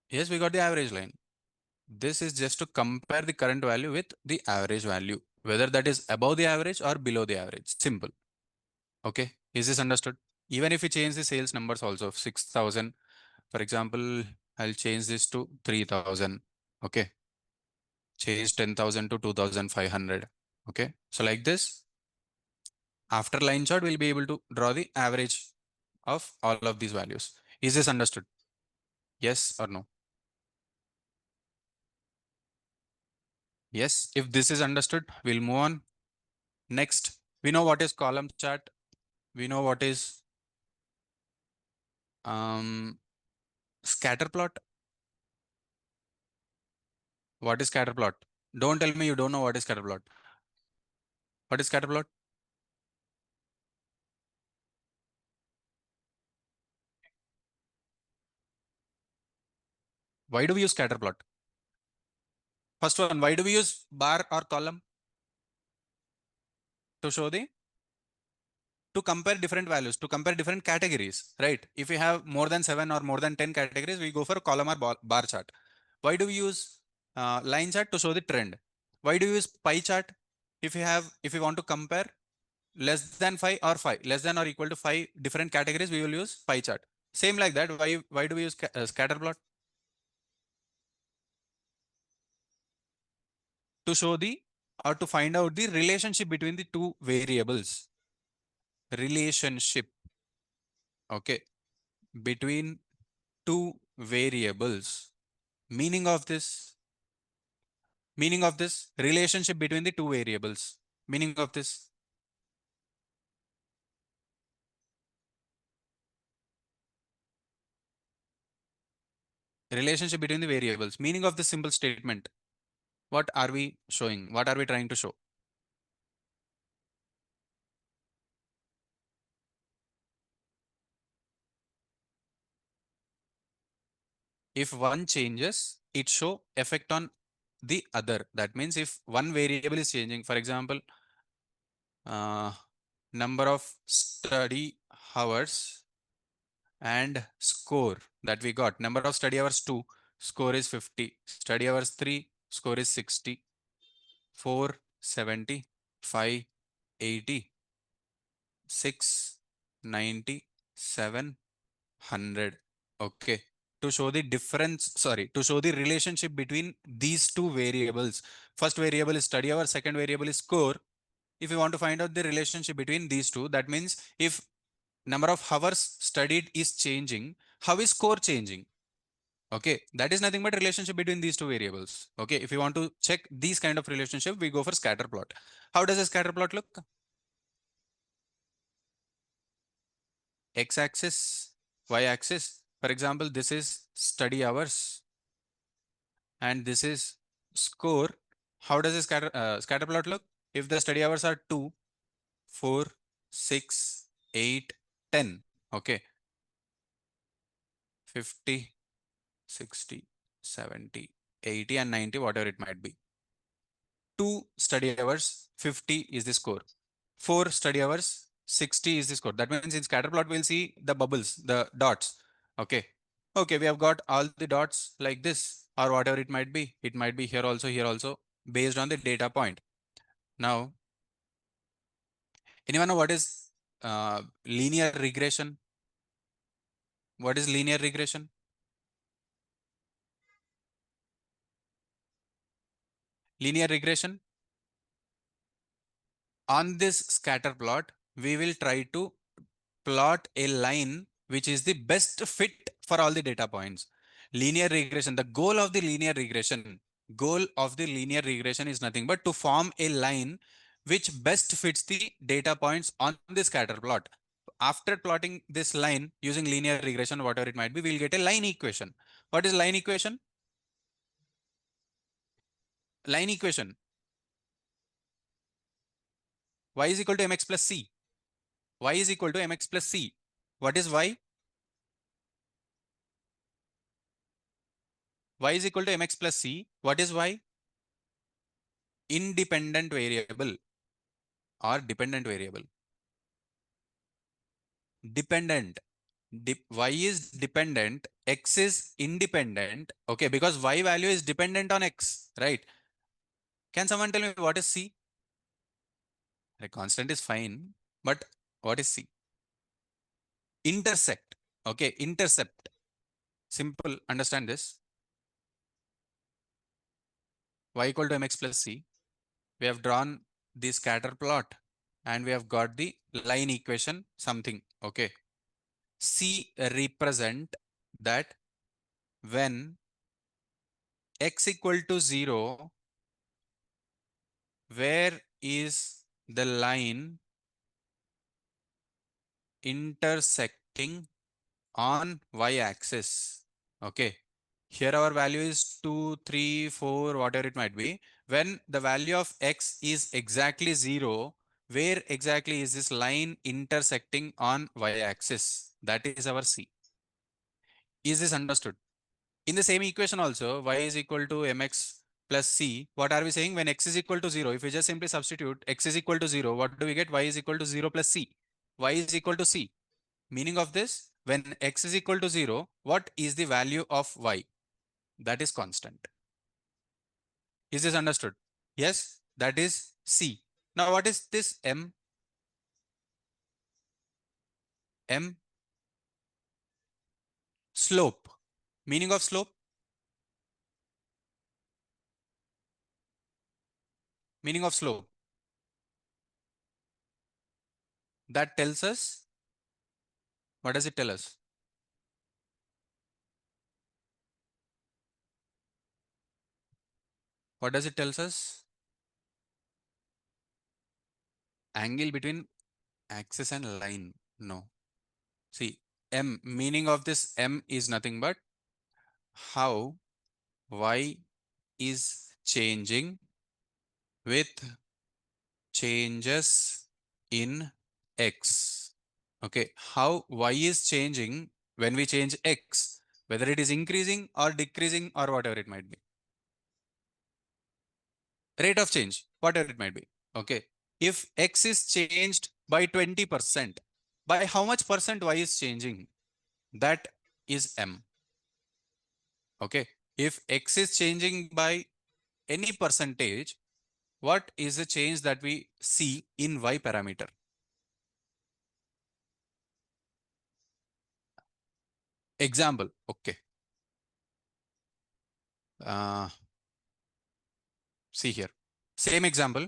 Yes, we got the average line. This is just to compare the current value with the average value, whether that is above the average or below the average. Simple. Okay. Is this understood? Even if we change the sales numbers also, 6,000, for example, I'll change this to 3,000. Okay. Change 10,000 to 2,500. Okay. So like this, after line chart, we'll be able to draw the average of all of these values. Is this understood? Yes or no? Yes, if this is understood, we'll move on. Next, we know what is column chart. We know what is scatter plot. What is scatter plot? Don't tell me you don't know what is scatter plot. What is scatter plot? Why do we use scatter plot? First one, why do we use bar or column? To show the, to compare different values, to compare different categories, right? If we have more than 7 or more than 10 categories, we go for column or bar chart. Why do we use line chart? To show the trend. Why do we use pie chart? If we want to compare less than 5 or 5, less than or equal to 5 different categories, we will use pie chart. Same like that. Why do we use scatter plot? To show the, or to find out the relationship between the two variables. Relationship, okay, between two variables. Meaning of this, meaning of this relationship between the two variables. Meaning of this, relationship between the variables. Meaning of this simple statement. What are we showing? What are we trying to show? If one changes, it show effect on the other. That means if one variable is changing, for example, uh, number of study hours and score that we got. Number of study hours 2, score is 50. Study hours 3, score is 60. 4, 70. 5, 80. 6, 90. 7, 100. Okay. To show the difference, sorry, to show the relationship between these two variables. First variable is study hour, second variable is score. If you want to find out the relationship between these two, that means if number of hours studied is changing, how is score changing? Okay, that is nothing but relationship between these two variables. Okay, if you want to check these kind of relationship, we go for scatter plot. How does a scatter plot look? X-axis, Y-axis. For example, this is study hours and this is score. How does a scatter plot look? If the study hours are 2, 4, 6, 8, 10. Okay, 50, 60, 70, 80 and 90, whatever it might be. 2 study hours, 50 is the score. 4 study hours, 60 is the score. That means in scatter plot, we'll see the bubbles, the dots. Okay. Okay, we have got all the dots like this or whatever it might be. It might be here also, based on the data point. Now, anyone know what is linear regression? What is linear regression? Linear regression. On this scatter plot, we will try to plot a line which is the best fit for all the data points. Linear regression, the goal of the linear regression is nothing but to form a line which best fits the data points on the scatter plot. After plotting this line using linear regression, whatever it might be, we'll get a line equation. What is line equation? Line equation. Y is equal to mx plus c. Y is equal to mx plus c. What is y? Y is equal to mx plus c. What is y? Independent variable or dependent variable. Dependent. Y is dependent, x is independent. Okay, because y value is dependent on x, right? Can someone tell me what is c? A constant is fine, but what is c? Intersect. Okay, intercept. Simple, understand this. Y equal to mx plus c. We have drawn the scatter plot and we have got the line equation something. Okay. C represent that when x equal to 0, where is the line intersecting on y-axis. Okay. Here our value is 2, 3, 4, whatever it might be. When the value of x is exactly 0, where exactly is this line intersecting on y-axis? That is our C. Is this understood? In the same equation also, y is equal to mx plus c. What are we saying? When x is equal to 0, if we just simply substitute x is equal to 0, what do we get? Y is equal to 0 plus c. Y is equal to c. Meaning of this, when x is equal to 0, what is the value of y? That is constant. Is this understood? Yes, that is C. Now what is this M? M, slope. Meaning of slope? Meaning of slope. That tells us, what does it tell us? What does it tells us? Angle between axis and line. No. See, M, meaning of this M is nothing but how y is changing with changes in x. Okay, how y is changing when we change x, whether it is increasing or decreasing or whatever it might be. Rate of change, whatever it might be. Okay, if x is changed by 20%, by how much percent y is changing? That is M. Okay, if x is changing by any percentage, what is the change that we see in y parameter? Example, okay. See here, same example.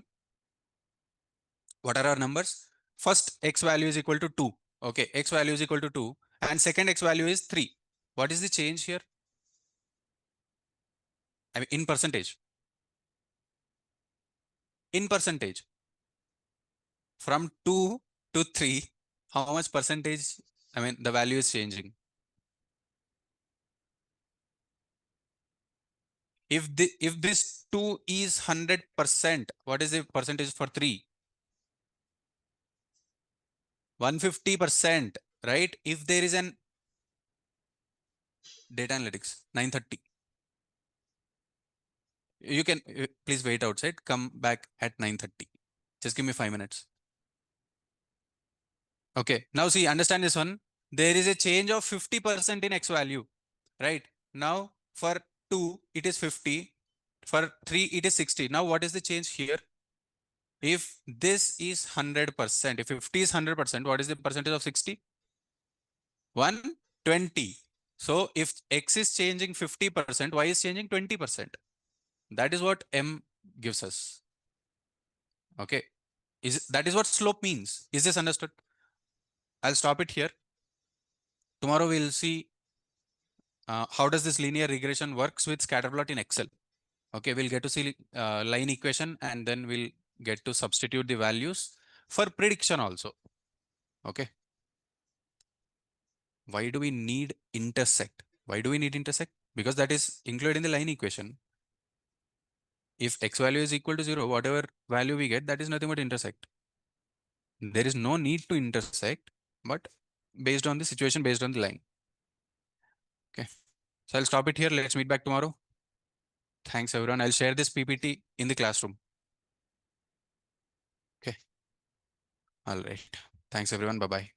What are our numbers? First x value is equal to 2. Okay, x value is equal to 2 and second x value is 3. What is the change here? I mean in percentage. In percentage. From 2 to 3, how much percentage? I mean the value is changing. If this 2 is 100%, what is the percentage for 3? 150%, right? If there is an data analytics 9:30. You can please wait outside, come back at 9:30. Just give me 5 minutes. Okay, now see, understand this one. There is a change of 50% in x value, right? Now for 2, it is 50. For 3, it is 60. Now what is the change here? If this is 100%, if 50 is 100%, what is the percentage of 60? 120. So if x is changing 50%, y is changing 20%. That is what M gives us. Okay. That is what slope means. Is this understood? I'll stop it here. Tomorrow we'll see how does this linear regression works with scatterplot in Excel. Okay, we'll get to see line equation and then we'll get to substitute the values for prediction also. Okay. Why do we need intersect? Why do we need intersect? Because that is included in the line equation. If x value is equal to 0, whatever value we get, that is nothing but intersect. There is no need to intersect, but based on the situation, based on the line. Okay. So I'll stop it here. Let's meet back tomorrow. Thanks everyone. I'll share this PPT in the classroom. Okay. All right. Thanks everyone. Bye-bye.